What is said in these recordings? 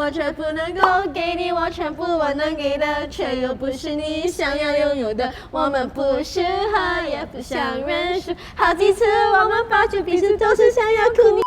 我却不能够给你我全部我能给的，却又不是你想要拥有的。我们不适合，也不想认输。好几次我们发觉彼此都是想要哭。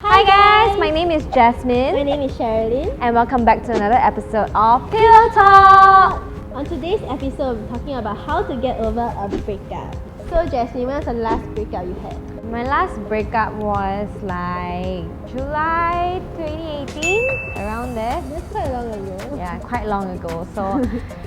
Hi guys, my name is Jasmine. My name is Cherylene. And welcome back to another episode of Pillow Talk. On today's episode, we're talking about how to get over a breakup. So Jasmine, when was the last breakup you had? My last breakup was like July 2018, around there. That's quite long ago. Yeah, quite long ago. So,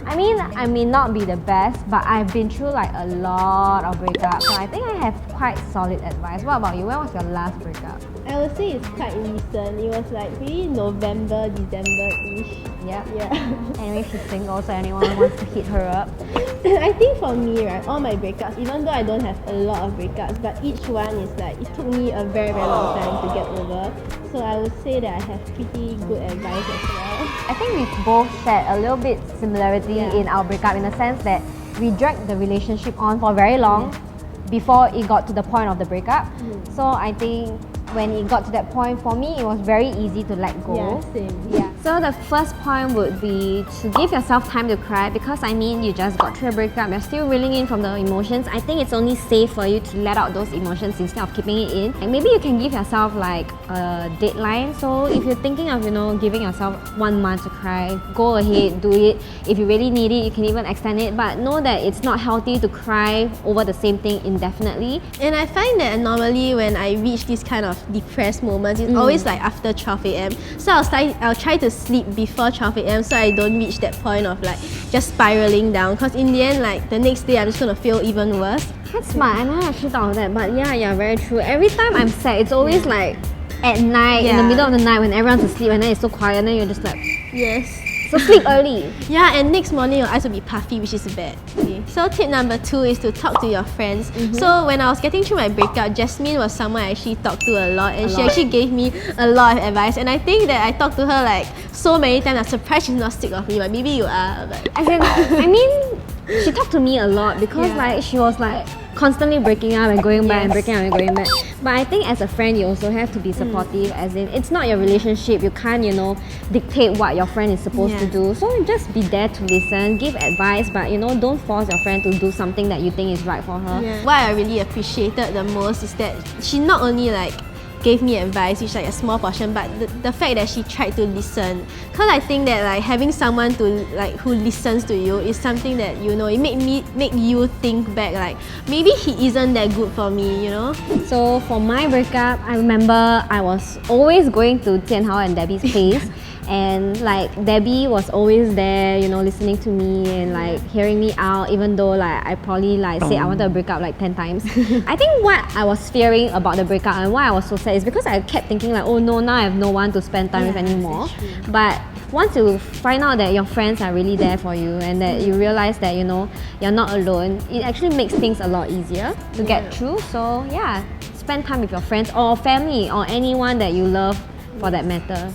I mean, I may not be the best, but I've been through like a lot of breakups. So I think I have quite solid advice. What about you? When was your last breakup? I would say it's quite recent. It was like maybe November, December-ish. Yep. Yeah. Anyway, she's single, so anyone wants to hit her up. I think for me, right, all my breakups, even though I don't have a lot of breakups, but each one is like, it took me a very, very long time to get over. So I would say that I have pretty good advice as well. I think we both shared a little bit similarity in our breakup in the sense that we dragged the relationship on for very long before it got to the point of the breakup. So I think when it got to that point, for me, it was very easy to let go. Yeah, same. Yeah. So the first point would be to give yourself time to cry, because I mean, you just got through a breakup, you're still reeling in from the emotions. I think it's only safe for you to let out those emotions instead of keeping it in. And maybe you can give yourself like a deadline. So if you're thinking of, giving yourself 1 month to cry, go ahead, do it. If you really need it, you can even extend it. But know that it's not healthy to cry over the same thing indefinitely. And I find that normally when I reach this kind of depressed moments, it's always like after 12 a.m. So I'll try to sleep before 12 a.m. so I don't reach that point of like just spiraling down, because in the end, like the next day I'm just gonna feel even worse. That's smart. I never actually thought of that, but yeah, very true. Every time I'm sad, it's always like at night, in the middle of the night when everyone's asleep and then it's so quiet and then you're just like, Yes. so sleep early. Yeah, and next morning your eyes will be puffy, which is bad. Okay. So tip number 2 is to talk to your friends. So when I was getting through my breakup, Jasmine was someone I actually talked to a lot, and she actually gave me a lot of advice. And I think that I talked to her like so many times. I'm surprised she's not sick of me, but maybe you are. But I mean, she talked to me a lot because like she was like constantly breaking up and going back and breaking up and going back. But I think as a friend, you also have to be supportive, as in it's not your relationship. You can't, dictate what your friend is supposed to do. So just be there to listen, give advice, but don't force your friend to do something that you think is right for her. What I really appreciated the most is that she not only like gave me advice, which is like a small portion, but the fact that she tried to listen. Because I think that like having someone to like who listens to you is something that it make you think back like maybe he isn't that good for me, So for my breakup, I remember I was always going to Jianhao and Debbie's place. And like Debbie was always there, listening to me and like hearing me out, even though like I probably like said I wanted to break up like 10 times. I think what I was fearing about the breakup and why I was so sad is because I kept thinking like, oh no, now I have no one to spend time with anymore. But once you find out that your friends are really there for you and that you realize that you're not alone, it actually makes things a lot easier to get through. So yeah, spend time with your friends or family or anyone that you love for that matter.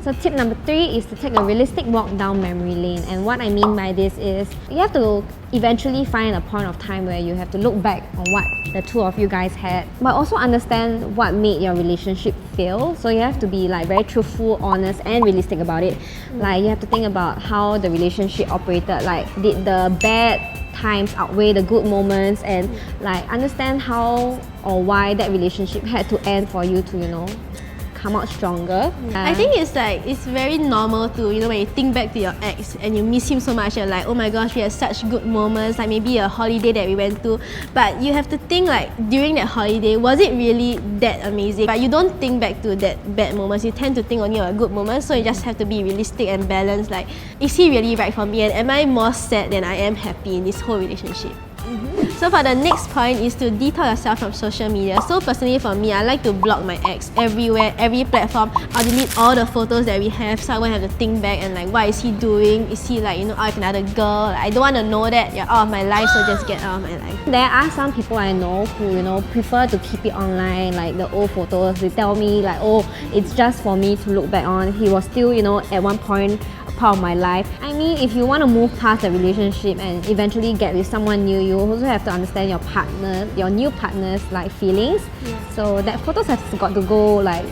So tip number 3 is to take a realistic walk down memory lane. And what I mean by this is you have to eventually find a point of time where you have to look back on what the two of you guys had, but also understand what made your relationship fail. So you have to be like very truthful, honest and realistic about it. Like you have to think about how the relationship operated. Like did the bad times outweigh the good moments, and like understand how or why that relationship had to end for you to come out stronger. I think it's very normal to, when you think back to your ex and you miss him so much, you're like, oh my gosh, we had such good moments, like maybe a holiday that we went to, but you have to think like during that holiday, was it really that amazing? But you don't think back to that bad moments, you tend to think only of good moments, so you just have to be realistic and balanced, like, is he really right for me, and am I more sad than I am happy in this whole relationship? So for the next point is to detox yourself from social media. So personally for me, I like to block my ex everywhere, every platform. I'll delete all the photos that we have, so I won't have to think back and like, what is he doing? Is he like, out with another girl? Like, I don't want to know that you're out of my life, so just get out of my life. There are some people I know who, prefer to keep it online, like the old photos. They tell me like, oh, it's just for me to look back on. He was still, at one point part of my life. I mean, if you want to move past a relationship and eventually get with someone new, you also have to understand your new partner's like feelings. So that photos has got to go like,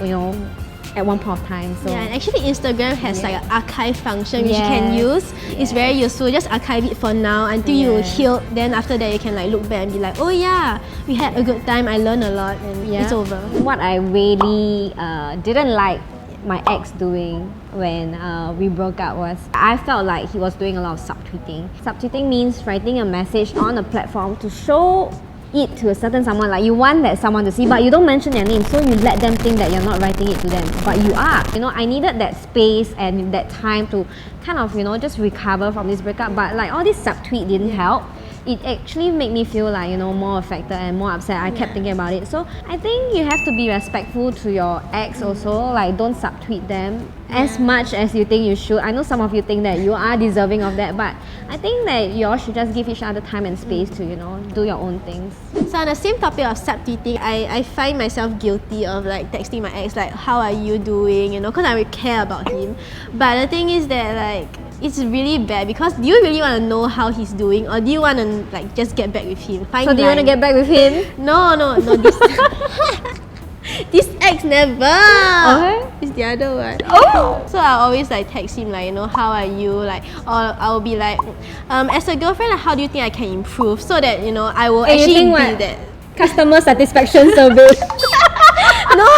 at one point of time. So yeah, and actually Instagram has like an archive function which you can use. It's very useful. Just archive it for now until you heal. Then after that you can like look back and be like, oh yeah, we had a good time. I learned a lot, and it's over. What I really didn't like my ex doing when we broke up was I felt like he was doing a lot of subtweeting. Subtweeting means writing a message on a platform to show it to a certain someone, like you want that someone to see, but you don't mention their name, so you let them think that you're not writing it to them, but you are. You know, I needed that space and that time to kind of, you know, just recover from this breakup, but like all this subtweet didn't help. It actually made me feel like, you know, more affected and more upset. I kept thinking about it. So I think you have to be respectful to your ex also. Like, don't subtweet them as much as you think you should. I know some of you think that you are deserving of that, but I think that you all should just give each other time and space to, you know, do your own things. So on the same topic of subtweeting, I find myself guilty of like texting my ex like, how are you doing, you know, because I really care about him. But the thing is that like, it's really bad because do you really want to know how he's doing, or do you want to like just get back with him? So do you want to get back with him? No, this this ex never. Okay. It's the other one. Oh. So I always like text him like, you know, how are you? Like, or I'll be like, as a girlfriend, like, how do you think I can improve so that, you know, I will actually be that customer satisfaction survey. No.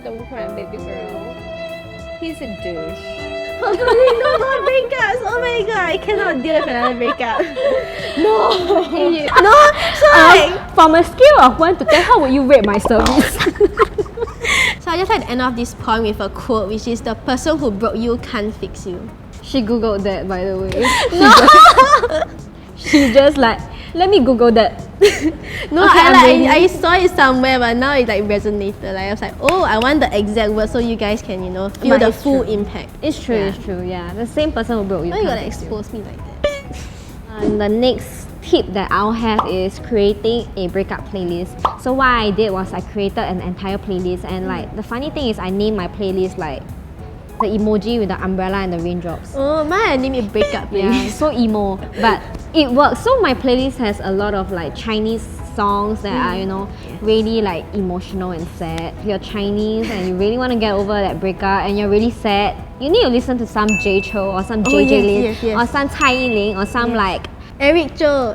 Don't cry, baby girl. He's a douche. Oh god, no more breakups! Oh my god, I cannot deal with another breakup. No! No! So like, from a scale of 1 to 10, how would you rate my service? So I just like to end off this point with a quote, which is the person who broke you can't fix you. She googled that, by the way. No! She just like, let me google that. No, okay, I saw it somewhere, but now it like resonated. Like I was like, oh, I want the exact word so you guys can, you know, feel the full impact. It's true, it's true, yeah. The same person who broke you. Why you gotta expose me like that? The next tip that I'll have is creating a breakup playlist. So what I did was I created an entire playlist, and like the funny thing is I named my playlist like the emoji with the umbrella and the raindrops. Oh, my name is breakup playlist. Yeah, so emo, but it works. So my playlist has a lot of like Chinese songs that are, you know, really like emotional and sad. If you're Chinese and you really want to get over that breakup and you're really sad, you need to listen to some Jay Chou or some JJ Lin or some Cai Yiling or some like Eric Chou.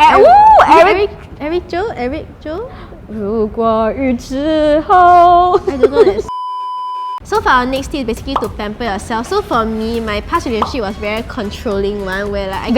Eric Chou. 如果日之后 I don't know that. So for our next tip is basically to pamper yourself. So for me, my past relationship was very controlling one where like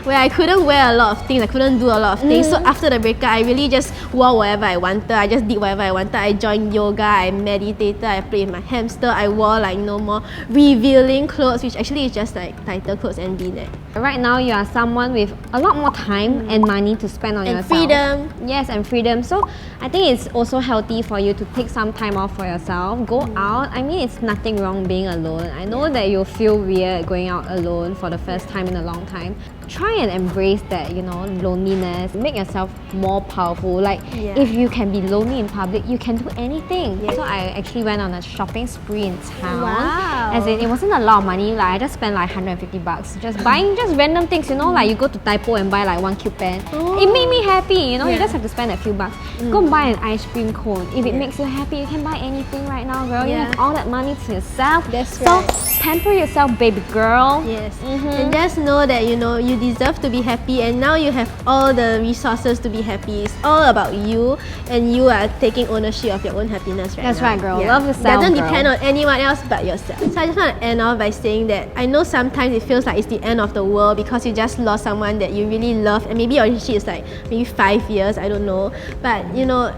where I couldn't wear a lot of things, I couldn't do a lot of things. So after the breakup, I really just wore whatever I wanted. I just did whatever I wanted. I joined yoga, I meditated, I played with my hamster, I wore like no more revealing clothes, which actually is just like tighter clothes and v-neck. Right now, you are someone with a lot more time and money to spend on yourself. And freedom. Yes, and freedom. So I think it's also healthy for you to take some time off for yourself. Go out. I mean, it's nothing wrong being alone. I know that you'll feel weird going out alone for the first time in a long time. Try and embrace that, you know, loneliness. Make yourself more powerful. Like, if you can be lonely in public, you can do anything. So I actually went on a shopping spree in town. Wow. As in, it wasn't a lot of money. Like, I just spent like 150 bucks just buying just random things, you know, like you go to Typo and buy like one cute pen. It made me happy, you know. You just have to spend a few bucks. Go buy an ice cream cone. If it makes you happy, you can buy anything right now, girl. You have all that money to yourself. That's right. So pamper yourself, baby girl. Yes. And just know that, you know, you deserve to be happy, and now you have all the resources to be happy. It's all about you, and you are taking ownership of your own happiness right now. That's right, girl. Love yourself, Doesn't girl. depend on anyone else but yourself. So I just want to end off by saying that I know sometimes it feels like it's the end of the world because you just lost someone that you really love, and maybe your relationship is like maybe 5 years, I don't know. But you know,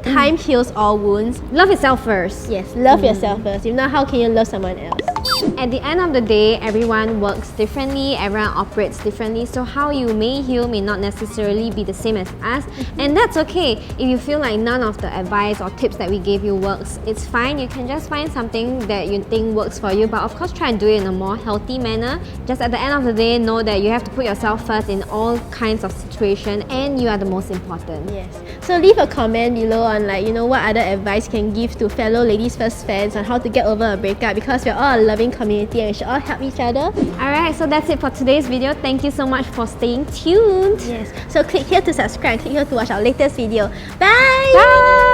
time heals all wounds. Love yourself first. Yes, love yourself first. If not, how can you love someone else? At the end of the day, everyone works differently, everyone operates differently, so how you may heal may not necessarily be the same as us, and that's okay. If you feel like none of the advice or tips that we gave you works, it's fine. You can just find something that you think works for you, but of course try and do it in a more healthy manner. Just at the end of the day, know that you have to put yourself first in all kinds of situations, and you are the most important. Yes. So leave a comment below on like, you know, what other advice you can give to fellow Ladies First fans on how to get over a breakup, because we're all loving community and we should all help each other. Alright, so that's it for today's video. Thank you so much for staying tuned. Yes. So click here to subscribe, click here to watch our latest video. Bye! Bye!